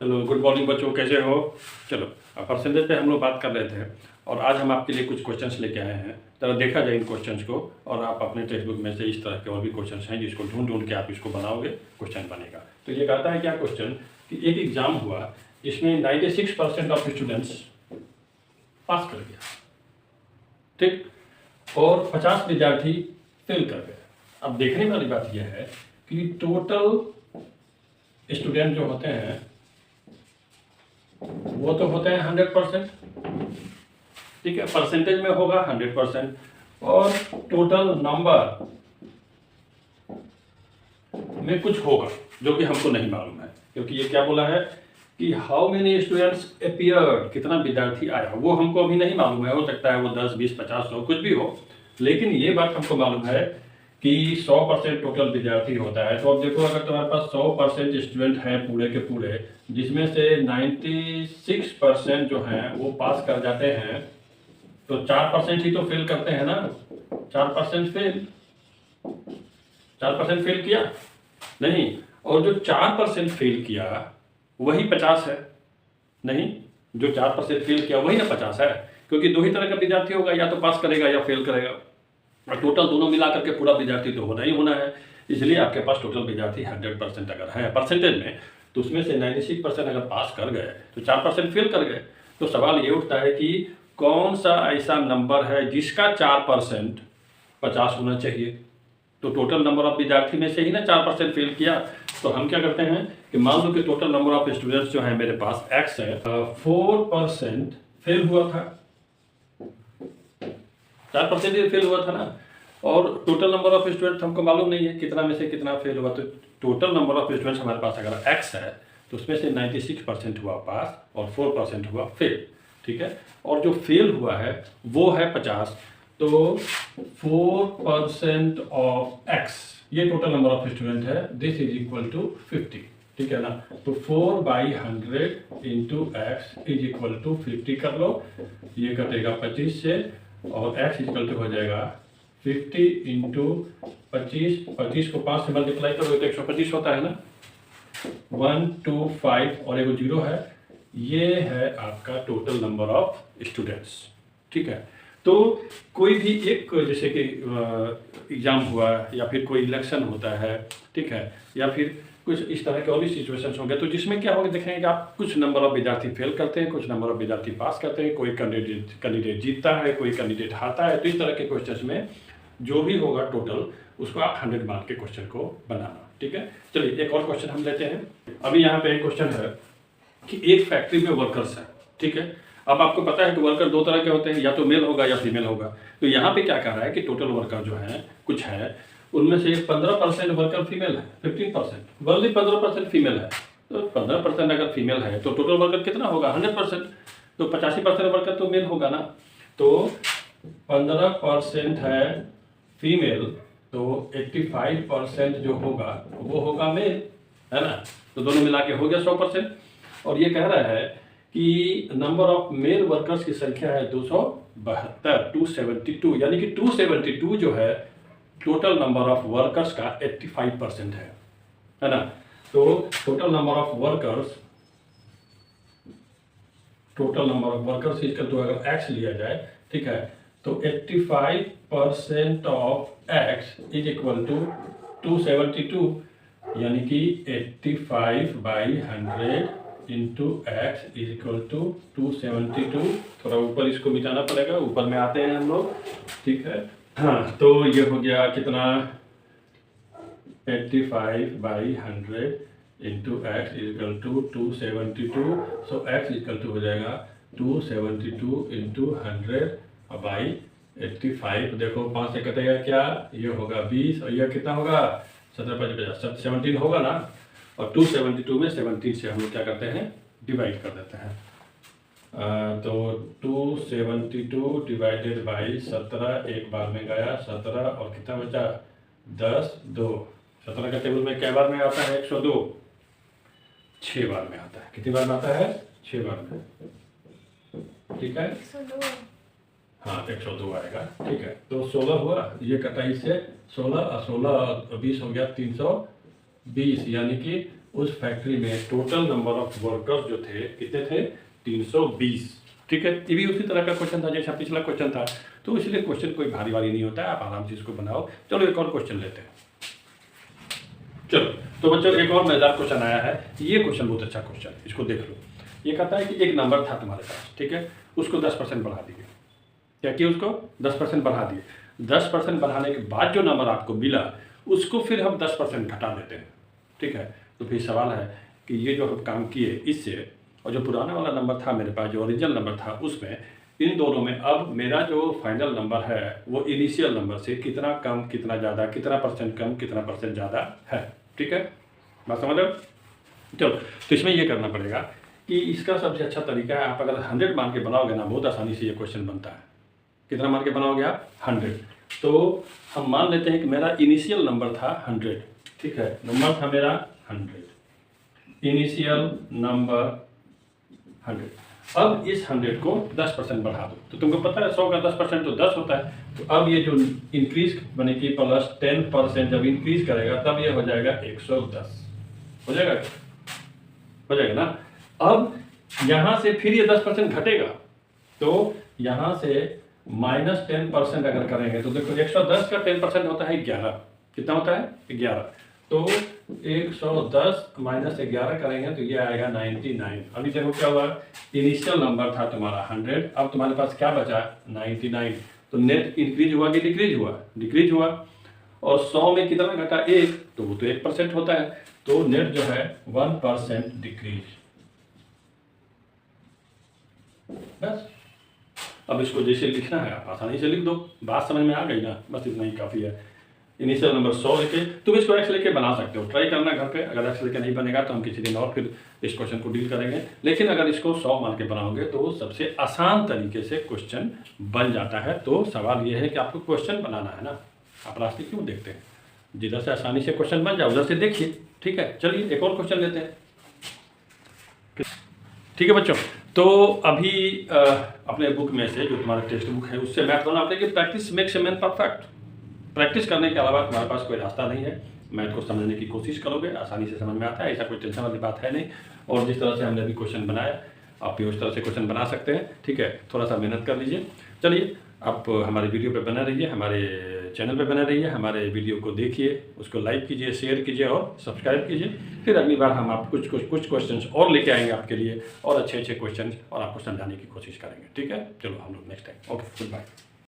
Hello, good morning बच्चों, कैसे हो? चलो, अब परसेंटेज पे हम लोग बात कर रहे थे और आज हम आपके लिए कुछ क्वेश्चंस लेके आए हैं। जरा देखा जाए इन क्वेश्चंस को और आप अपने टेक्स्ट बुक में से इस तरह के और भी क्वेश्चंस हैं जिसको ढूंढ ढूंढ के आप इसको बनाओगे, क्वेश्चन बनेगा। तो ये कहता है क्या क्वेश्चन कि एक एग्जाम हुआ जिसमें 96% ऑफ स्टूडेंट्स पास कर गया, ठीक, और 50 विद्यार्थी फेल कर गए। अब देखने वाली बात यह है कि टोटल स्टूडेंट जो होते हैं वो तो होते हैं 100%, ठीक है, परसेंटेज में होगा 100%, और टोटल नंबर में कुछ होगा जो कि हमको नहीं मालूम है, क्योंकि ये क्या बोला है कि हाउ मेनी स्टूडेंट्स अपीयर्ड, कितना विद्यार्थी आया, वो हमको अभी नहीं मालूम है। हो सकता है वो 10, 20, 50, 100 कुछ भी हो, लेकिन ये बात हमको मालूम है कि 100% टोटल विद्यार्थी होता है। तो अब देखो, अगर तुम्हारे पास 100% स्टूडेंट हैं पूरे के पूरे, जिसमें से 96% जो हैं वो पास कर जाते हैं, तो 4% ही तो फेल करते हैं ना। 4% फेल, 4% फेल किया नहीं, और जो 4% फेल किया वही 50 है। नहीं, जो 4% फेल किया वही ना 50 है, क्योंकि दो ही तरह का विद्यार्थी होगा, या तो पास करेगा या फेल करेगा, और टोटल दोनों मिला करके पूरा विद्यार्थी तो होना ही होना है। इसलिए आपके पास टोटल विद्यार्थी 100% अगर है परसेंटेज में, तो उसमें से 96% अगर पास कर गए तो 4% फेल कर गए। तो सवाल ये उठता है कि कौन सा ऐसा नंबर है जिसका 4% 50 होना चाहिए। तो टोटल नंबर ऑफ विद्यार्थी में से ही ना 4% फेल किया। तो हम क्या करते हैं कि मान लो कि टोटल नंबर ऑफ स्टूडेंट्स जो है मेरे पास x है, 4% फेल हुआ था, 4% फेल हुआ था ना, और टोटल नंबर ऑफ स्टूडेंट हमको मालूम नहीं है कितना में से कितना फेल हुआ। तो टोटल नंबर ऑफ स्टूडेंट्स हमारे पास अगर x है तो उसमें से 96% हुआ पास और 4% हुआ फेल, ठीक है, और जो फेल हुआ है वो है 50। तो 4% ऑफ x, ये टोटल नंबर ऑफ स्टूडेंट है, दिस इज इक्वल टू 50, ठीक है ना। तो 4/100 into X is equal to 50 कर लो, ये कटेगा 25 से, और x इक्वल टू हो जाएगा 50 इंटू 25, 25 को 5 से मल्टीप्लाई करो तो 125 होता है ना, 125 और एगो 0 है। ये है आपका टोटल नंबर ऑफ स्टूडेंट्स, ठीक है। तो कोई भी एक, जैसे कि एग्जाम हुआ या फिर कोई इलेक्शन होता है, ठीक है, या फिर कुछ इस तरह के और भी सिचुएशंस होंगे, तो जिसमें क्या होगा देखेंगे कि आप कुछ नंबर ऑफ विद्यार्थी फेल करते हैं, कुछ नंबर ऑफ विद्यार्थी पास करते हैं, कोई कैंडिडेट जीतता है, कोई कैंडिडेट हारता है। तो इस तरह के क्वेश्चंस में जो भी होगा टोटल, उसको आप 100 मार्क के क्वेश्चन को बनाना, ठीक है। चलिए एक और क्वेश्चन हम लेते हैं। अभी यहाँ पे एक क्वेश्चन है कि एक फैक्ट्री में वर्कर्स हैं, ठीक है। अब आपको पता है कि वर्कर दो तरह के होते हैं, या तो मेल होगा या फीमेल होगा। तो यहाँ पे क्या कह रहा है कि टोटल वर्कर जो है कुछ है, उनमें से 15% वर्कर फीमेल है, 15% वर्ली 15% फीमेल है। तो 15% अगर फीमेल है तो टोटल वर्कर कितना होगा, 100%। तो 85% वर्कर तो मेल होगा ना। तो 15% है फीमेल, तो 85% जो होगा वो होगा मेल, है ना। तो दोनों मिला के हो गया 100%। और ये कह रहा है कि नंबर ऑफ मेल वर्कर्स की संख्या है 272, 272, यानी कि 272 जो है टोटल नंबर ऑफ वर्कर्स का 85% है ना। तो टोटल नंबर ऑफ वर्कर्स, इसका तो अगर x लिया जाए, ठीक है, तो 85% of x is equal to 272, यानी कि 85/100 into X is equal to 272। थोड़ा ऊपर इसको मिटाना पड़ेगा, ऊपर में आते हैं हम लोग, ठीक है। हाँ, तो ये हो गया कितना, 85/100 into X is equal to 272। So X equal to हो जाएगा 272 इंटू 100/85। देखो 5 से कटेगा क्या, ये होगा 20, और यह कितना होगा, 17/50, 17 होगा ना। और 272 में 17 से हम लोग क्या करते हैं, डिवाइड कर देते हैं। तो 272 डिवाइडेड बाई 17, एक बार में गया 17, और कितना बचा 10, 2। 17 का टेबल में क्या बार में आता है, 102, 6 बार में आता है। कितनी बार में आता है, 6 बार में, ठीक है। 102, हाँ 102 आएगा, ठीक है। तो 16 हुआ, ये कटा इससे 16 और 16 और 20 हो गया 320, यानी कि उस फैक्ट्री में टोटल नंबर ऑफ वर्कर्स जो थे कितने थे, 320। ठीक है, ये भी उसी तरह का क्वेश्चन था जैसा पिछला क्वेश्चन था, तो इसलिए क्वेश्चन कोई भारी वारी नहीं होता है, आप आराम से इसको बनाओ। चलो एक और क्वेश्चन लेते हैं। चलो तो बच्चों एक और मजेदार क्वेश्चन आया है, ये क्वेश्चन बहुत अच्छा क्वेश्चन, इसको देख लो। ये कहता है कि एक नंबर था तुम्हारे पास, ठीक है, उसको 10% बढ़ा दिए। क्या किया, उसको 10% बढ़ा दिए। 10% बढ़ाने के बाद जो नंबर आपको मिला उसको फिर हम 10% घटा देते हैं। ठीक है, तो फिर सवाल है कि ये जो हम काम किए इससे, और जो पुराना वाला नंबर था मेरे पास, जो ओरिजिनल नंबर था, उसमें इन दोनों में अब मेरा जो फाइनल नंबर है वो इनिशियल नंबर से कितना कम कितना ज़्यादा, कितना परसेंट कम कितना परसेंट ज़्यादा है। ठीक है, बात समझ लो। चलो तो इसमें ये करना पड़ेगा कि इसका सबसे अच्छा तरीका है, आप अगर 100 मान के बनाओगे ना, बहुत आसानी से ये क्वेश्चन बनता है। कितना मान के बनाओगे आप, 100। तो हम मान लेते हैं कि मेरा इनिशियल नंबर था 100। ठीक है, नंबर था मेरा 100, इनिशियल नंबर 100। अब इस 100 को 10% बढ़ा दो, तो तुमको पता है 100 का 10% तो 10 होता है। तो अब ये जो इंक्रीज बने की प्लस 10% जब इंक्रीज करेगा तब ये हो जाएगा 110। हो जाएगा, हो जाएगा ना। अब यहाँ से फिर ये 10% घटेगा, तो यहाँ से -10% अगर करेंगे तो देखो 110 का 10% होता है 11। कितना होता है, 11। तो 110 - 11 करेंगे तो ये आएगा 99। अभी देखो क्या हुआ, इनिशियल नंबर था तुम्हारा 100, अब तुम्हारे पास क्या बचा, 99। तो नेट इंक्रीज हुआ कि डिक्रीज हुआ, डिक्रीज हुआ। और 100 में कितना घटा, 1, तो वो तो 1% होता है, तो नेट जो है 1% डिक्रीज। बस अब इसको जैसे लिखना है आप आसानी से लिख दो, बात समझ में आ गई ना, बस इतना ही काफ़ी है। इनिशियल नंबर 100 लेके तुम इसको एक्स लेके बना सकते हो, ट्राई करना घर पे। अगर एक्स लेके नहीं बनेगा तो हम किसी दिन और फिर इस क्वेश्चन को डील करेंगे, लेकिन अगर इसको 100 मान के बनाओगे तो सबसे आसान तरीके से क्वेश्चन बन जाता है। तो सवाल ये है कि आपको क्वेश्चन बनाना है ना, आप रास्ते क्यों देखते हैं, जिधर से आसानी से क्वेश्चन बन जाए उधर से देखिए। ठीक है, चलिए एक और क्वेश्चन लेते हैं। ठीक है बच्चों, तो अभी अपने बुक में से जो तुम्हारा टेक्स्ट बुक है उससे मैथ बना आपने कि practice makes a man perfect. Practice करने के अलावा तुम्हारे पास कोई रास्ता नहीं है, मैथ को समझने की कोशिश करोगे आसानी से समझ में आता है, ऐसा कोई टेंशन वाली बात है नहीं। और जिस तरह से हमने अभी क्वेश्चन बनाया आप भी उस तरह से क्वेश्चन बना सकते हैं। ठीक है, थोड़ा सा मेहनत कर लीजिए। चलिए आप हमारे वीडियो पे बने रहिए, हमारे चैनल पे बने रहिए, हमारे वीडियो को देखिए, उसको लाइक कीजिए, शेयर कीजिए और सब्सक्राइब कीजिए। फिर अगली बार हम आप कुछ क्वेश्चंस और लेके आएंगे आपके लिए, और अच्छे क्वेश्चंस और आपको समझाने की कोशिश करेंगे। ठीक है, चलो हम लोग next time. Okay, good bye.